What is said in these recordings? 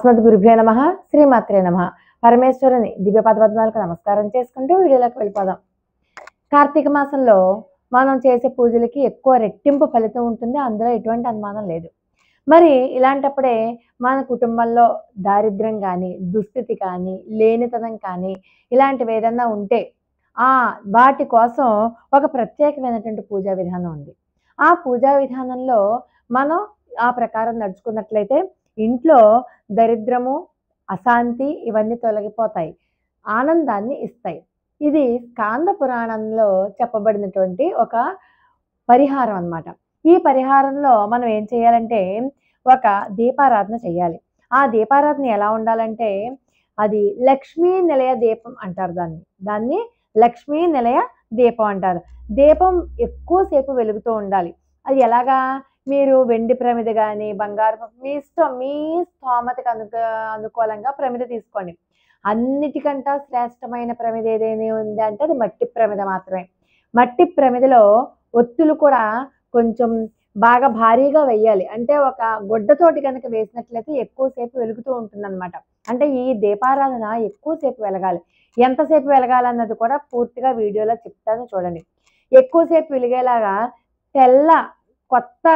అస్మద్గురుభ్యో నమః. శ్రీమాత్రే నమః. పరమేశ్వరుని దివ్యపదపద్మాలకు నమస్కారం చేసుకుంటూ వీడియోలోకి వెళ్ళిపోదాం. కార్తీక మాసంలో మనం చేసే పూజలకి ఎక్కువ రెట్టింపు ఫలితం ఉంటుంది. అందులో ఎటువంటి అనుమానం లేదు. మరి ఇలాంటప్పుడే మన కుటుంబంలో దారిద్ర్యం కానీ, దుస్థితి కానీ, లేనితనం కానీ ఇలాంటివి ఏదన్నా ఉంటే వాటి కోసం ఒక ప్రత్యేకమైనటువంటి పూజా విధానం ఉంది. ఆ పూజా విధానంలో మనం ఆ ప్రకారం నడుచుకున్నట్లయితే ఇంట్లో దరిద్రము, అశాంతి ఇవన్నీ తొలగిపోతాయి. ఆనందాన్ని ఇస్తాయి. ఇది స్కాంద పురాణంలో చెప్పబడినటువంటి ఒక పరిహారం అన్నమాట. ఈ పరిహారంలో మనం ఏం చేయాలంటే ఒక దీపారాధన చేయాలి. ఆ దీపారాధన ఎలా ఉండాలంటే అది లక్ష్మీ నిలయ దీపం అంటారు దాన్ని. దాన్ని లక్ష్మీ నిలయ దీపం అంటారు. దీపం ఎక్కువసేపు వెలుగుతూ ఉండాలి. అది ఎలాగా? మీరు వెండి ప్రమిద కానీ, బంగారు మీ ఇష్టం, మీ స్తోమతకు అనుకూలంగా ప్రమిద తీసుకోండి. అన్నిటికంటే శ్రేష్టమైన ప్రమిద ఏదైనా ఉంది అంటే అది మట్టి ప్రమిద మాత్రమే. మట్టి ప్రమిదలో ఒత్తులు కూడా కొంచెం బాగా భారీగా వేయాలి. అంటే ఒక గుడ్డతోటి కనుక వేసినట్లయితే ఎక్కువసేపు వెలుగుతూ ఉంటుందన్నమాట. అంటే ఈ దీపారాధన ఎక్కువసేపు వెలగాలి. ఎంతసేపు వెలగాలన్నది కూడా పూర్తిగా వీడియోలో చెప్తాను చూడండి. ఎక్కువసేపు వెలిగేలాగా తెల్ల కొత్త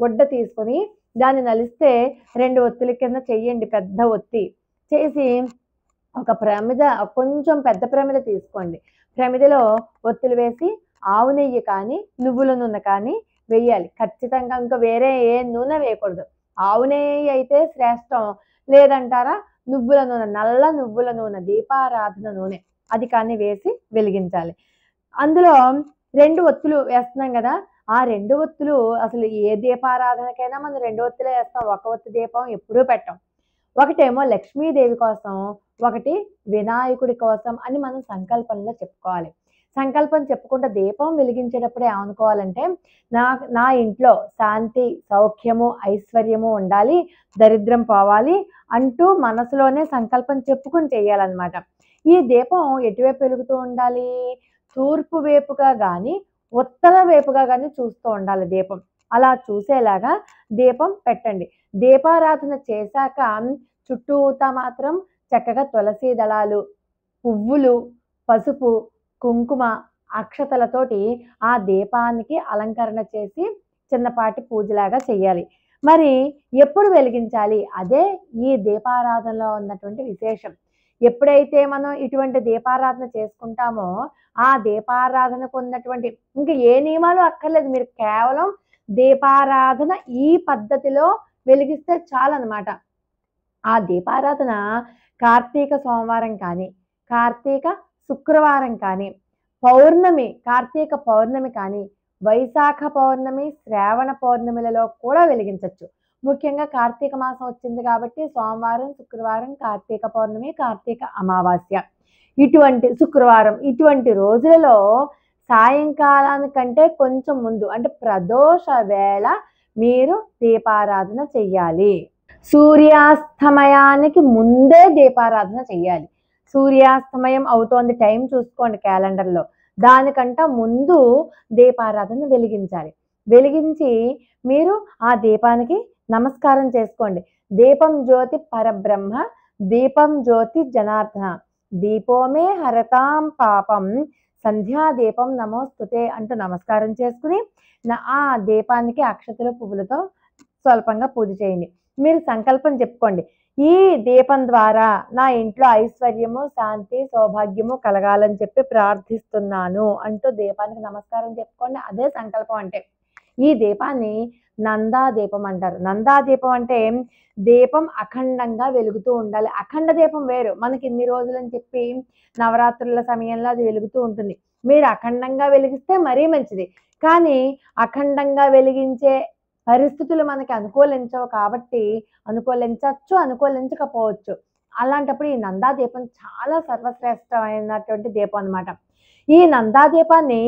గుడ్డ తీసుకొని దాన్ని నలిస్తే 2 ఒత్తుల కింద చెయ్యండి. పెద్ద ఒత్తి చేసి ఒక ప్రమిద, కొంచెం పెద్ద ప్రమిద తీసుకోండి. ప్రమిదలో ఒత్తులు వేసి ఆవు నెయ్యి కానీ, నువ్వుల నూనె కానీ వేయాలి. ఖచ్చితంగా ఇంకా వేరే ఏ నూనె వేయకూడదు. ఆవు నెయ్యి అయితే శ్రేష్టం. లేదంటారా నువ్వుల నూనె, నల్ల నువ్వుల నూనె, దీపారాధన నూనె అది కానీ వేసి వెలిగించాలి. అందులో 2 ఒత్తులు వేస్తున్నాం కదా, ఆ 2 ఒత్తులు అసలు ఏ దీపారాధనకైనా మనం 2 ఒత్తులే వేస్తాం. ఒక ఒత్తి దీపం ఎప్పుడూ పెట్టం. ఒకటేమో లక్ష్మీదేవి కోసం, ఒకటి వినాయకుడి కోసం అని మనం సంకల్పంలో చెప్పుకోవాలి. సంకల్పం చెప్పుకుంటే దీపం వెలిగించేటప్పుడు ఏమనుకోవాలంటే నా ఇంట్లో శాంతి, సౌఖ్యము, ఐశ్వర్యము ఉండాలి, దరిద్రం పోవాలి అంటూ మనసులోనే సంకల్పం చెప్పుకుని చేయాలన్నమాట. ఈ దీపం ఎటువైపు వెలుగుతూ ఉండాలి? తూర్పు వైపుగా కానీ, ఉత్తర వైపుగా కానీ చూస్తూ ఉండాలి దీపం. అలా చూసేలాగా దీపం పెట్టండి. దీపారాధన చేశాక చుట్టూతా మాత్రం చక్కగా తులసి దళాలు, పువ్వులు, పసుపు, కుంకుమ, అక్షతలతోటి ఆ దీపానికి అలంకరణ చేసి చిన్నపాటి పూజలాగా చెయ్యాలి. మరి ఎప్పుడు వెలిగించాలి? అదే ఈ దీపారాధనలో ఉన్నటువంటి విశేషం. ఎప్పుడైతే మనం ఇటువంటి దీపారాధన చేసుకుంటామో ఆ దీపారాధనకు ఉన్నటువంటి ఇంకా ఏ నియమాలు అక్కర్లేదు. మీరు కేవలం దీపారాధన ఈ పద్ధతిలో వెలిగిస్తే చాలన్నమాట. ఆ దీపారాధన కార్తీక సోమవారం కానీ, కార్తీక శుక్రవారం కానీ, పౌర్ణమి, కార్తీక పౌర్ణమి కానీ, వైశాఖ పౌర్ణమి, శ్రావణ పౌర్ణమిలలో కూడా వెలిగించవచ్చు. ముఖ్యంగా కార్తీక మాసం వచ్చింది కాబట్టి సోమవారం, శుక్రవారం, కార్తీక పౌర్ణమి, కార్తీక అమావాస్య, ఇటువంటి శుక్రవారం, ఇటువంటి రోజులలో సాయంకాలానికంటే కొంచెం ముందు అంటే ప్రదోష వేళ మీరు దీపారాధన చెయ్యాలి. సూర్యాస్తమయానికి ముందే దీపారాధన చెయ్యాలి. సూర్యాస్తమయం అవుతోంది, టైం చూసుకోండి క్యాలెండర్లో. దానికంట ముందు దీపారాధన వెలిగించాలి. వెలిగించి మీరు ఆ దీపానికి నమస్కారం చేసుకోండి. దీపం జ్యోతి పరబ్రహ్మ, దీపం జ్యోతి జనార్దన, దీపోమే హరతాం పాపం, సంధ్యాదీపం నమోస్తుతే అంటూ నమస్కారం చేసుకుని ఆ దీపానికి అక్షతలు పువ్వులతో స్వల్పంగా పూజ చేయండి. మీరు సంకల్పం చెప్పుకోండి. ఈ దీపం ద్వారా నా ఇంట్లో ఐశ్వర్యము, శాంతి, సౌభాగ్యము కలగాలని చెప్పి ప్రార్థిస్తున్నాను అంటూ దీపానికి నమస్కారం చెప్పుకోండి. అదే సంకల్పం అంటే. ఈ దీపాన్ని నందా దీపం అంటారు. నందా దీపం అంటే దీపం అఖండంగా వెలుగుతూ ఉండాలి. అఖండ దీపం వేరు, మనకి ఇన్ని రోజులని చెప్పి నవరాత్రుల సమయంలో అది వెలుగుతూ ఉంటుంది. మీరు అఖండంగా వెలిగిస్తే మరీ మంచిది. కానీ అఖండంగా వెలిగించే పరిస్థితులు మనకి అనుకూలించవు కాబట్టి అనుకూలించవచ్చు, అనుకూలించకపోవచ్చు. అలాంటప్పుడు ఈ నందా దీపం చాలా సర్వశ్రేష్టమైనటువంటి దీపం అన్నమాట. ఈ నందా దీపాన్ని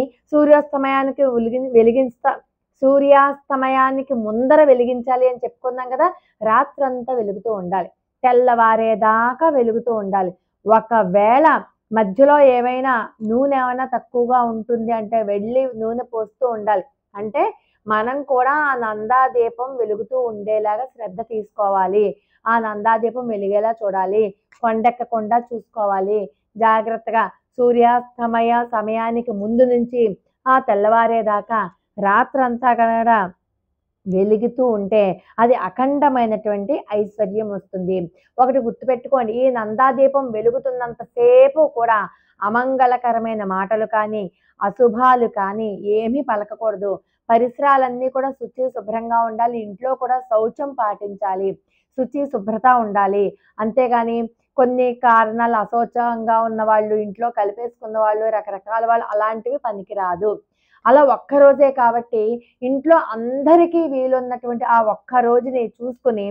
సూర్యాస్తమయానికి ముందర వెలిగించాలి అని చెప్పుకున్నాం కదా. రాత్రంతా వెలుగుతూ ఉండాలి, తెల్లవారేదాకా వెలుగుతూ ఉండాలి. ఒకవేళ మధ్యలో ఏమైనా నూనె ఏమైనా తక్కువగా ఉంటుంది అంటే వెళ్ళి నూనె పోస్తూ ఉండాలి. అంటే మనం కూడా ఆ నందా దీపం వెలుగుతూ ఉండేలాగా శ్రద్ధ తీసుకోవాలి. ఆ నందాదీపం వెలిగేలా చూడాలి. కొండెక్కకుండా చూసుకోవాలి. జాగ్రత్తగా సూర్యాస్తమయ సమయానికి ముందు నుంచి ఆ తెల్లవారేదాకా రాత్రంతా కూడా వెలుగుతూ ఉంటే అది అఖండమైనటువంటి ఐశ్వర్యం వస్తుంది. ఒకటి గుర్తుపెట్టుకోండి, ఈ నందాదీపం వెలుగుతున్నంతసేపు కూడా అమంగళకరమైన మాటలు కానీ అశుభాలు కానీ ఏమీ పలకకూడదు. పరిసరాలన్నీ కూడా శుచి శుభ్రంగా ఉండాలి. ఇంట్లో కూడా శౌచం పాటించాలి. శుచి శుభ్రత ఉండాలి. అంతేగాని కొన్ని కారణాలు అశౌచంగా ఉన్న వాళ్ళు, ఇంట్లో కలిపేసుకున్న వాళ్ళు, రకరకాల వాళ్ళు అలాంటివి పనికిరాదు. అలా ఒక్కరోజే కాబట్టి ఇంట్లో అందరికీ వీలున్నటువంటి ఆ ఒక్క రోజుని చూసుకుని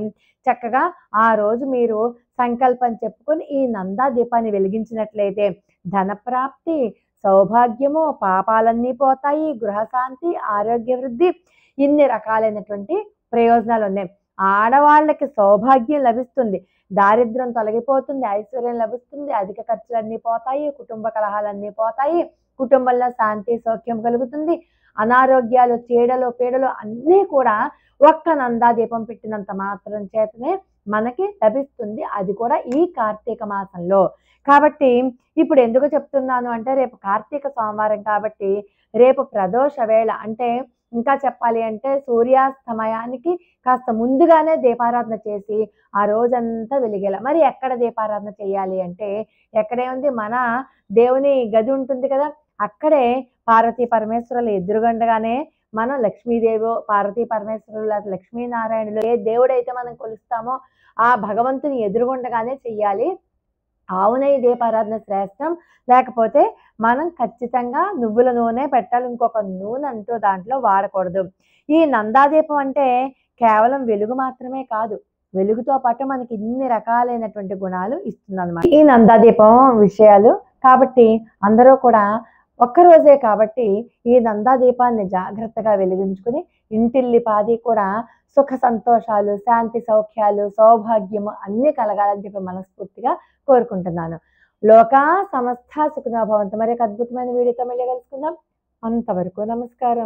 చక్కగా ఆ రోజు మీరు సంకల్పం చెప్పుకొని ఈ నందా దీపాన్ని వెలిగించినట్లయితే ధనప్రాప్తి, సౌభాగ్యము, పాపాలన్నీ పోతాయి, గృహశాంతి, ఆరోగ్య వృద్ధి, ఇన్ని రకాలైనటువంటి ప్రయోజనాలు ఉన్నాయి. ఆడవాళ్ళకి సౌభాగ్యం లభిస్తుంది, దారిద్ర్యం తొలగిపోతుంది, ఐశ్వర్యం లభిస్తుంది, అధిక ఖర్చులన్నీ పోతాయి, కుటుంబ కలహాలన్నీ పోతాయి, కుటుంబంలో శాంతి సౌఖ్యం కలుగుతుంది, అనారోగ్యాలు, చీడలు, పీడలు అన్నీ కూడా ఒక్క నందాదీపం పెట్టినంత మాత్రం చేతనే మనకి లభిస్తుంది. అది కూడా ఈ కార్తీక మాసంలో. కాబట్టి ఇప్పుడు ఎందుకు చెప్తున్నాను అంటే రేపు కార్తీక సోమవారం కాబట్టి రేపు ప్రదోష వేళ అంటే ఇంకా చెప్పాలి అంటే సూర్యాస్తమయానికి కాస్త ముందుగానే దీపారాధన చేసి ఆ రోజంతా వెలిగేలా. మరి ఎక్కడ దీపారాధన చేయాలి అంటే ఎక్కడే ఉంది, మన దేవుని గది ఉంటుంది కదా, అక్కడే పార్వతీ పరమేశ్వరుల ఎదురుగుండగానే మనం లక్ష్మీదేవో పార్వతీ పరమేశ్వరుల లక్ష్మీనారాయణులు ఏ దేవుడైతే మనం కొలుస్తామో ఆ భగవంతుని ఎదురుగుండగానే చెయ్యాలి. ఆవు నెయ్యి దీపారాధన శ్రేష్టం. లేకపోతే మనం ఖచ్చితంగా నువ్వుల నూనె పెట్టాలి. ఇంకొక నూనె అంటూ దాంట్లో వాడకూడదు. ఈ నందాదీపం అంటే కేవలం వెలుగు మాత్రమే కాదు, వెలుగుతో పాటు మనకి ఇన్ని రకాలైనటువంటి గుణాలు ఇస్తుందన్నమాట ఈ నందాదీపం విషయాలు. కాబట్టి అందరూ కూడా ఒక్కరోజే కాబట్టి ఈ నందాదీపాన్ని జాగ్రత్తగా వెలిగించుకుని ఇంటిల్లిపాది కూడా సుఖ సంతోషాలు, శాంతి సౌఖ్యాలు, సౌభాగ్యము అన్నీ కలగాలని చెప్పి మనస్ఫూర్తిగా కోరుకుంటున్నాను. లోకా సమస్త సుఖినో భవంతు. మరి ఒక అద్భుతమైన వీడియోతో మళ్ళీ కలుసుకుందాం. అంతవరకు నమస్కారం.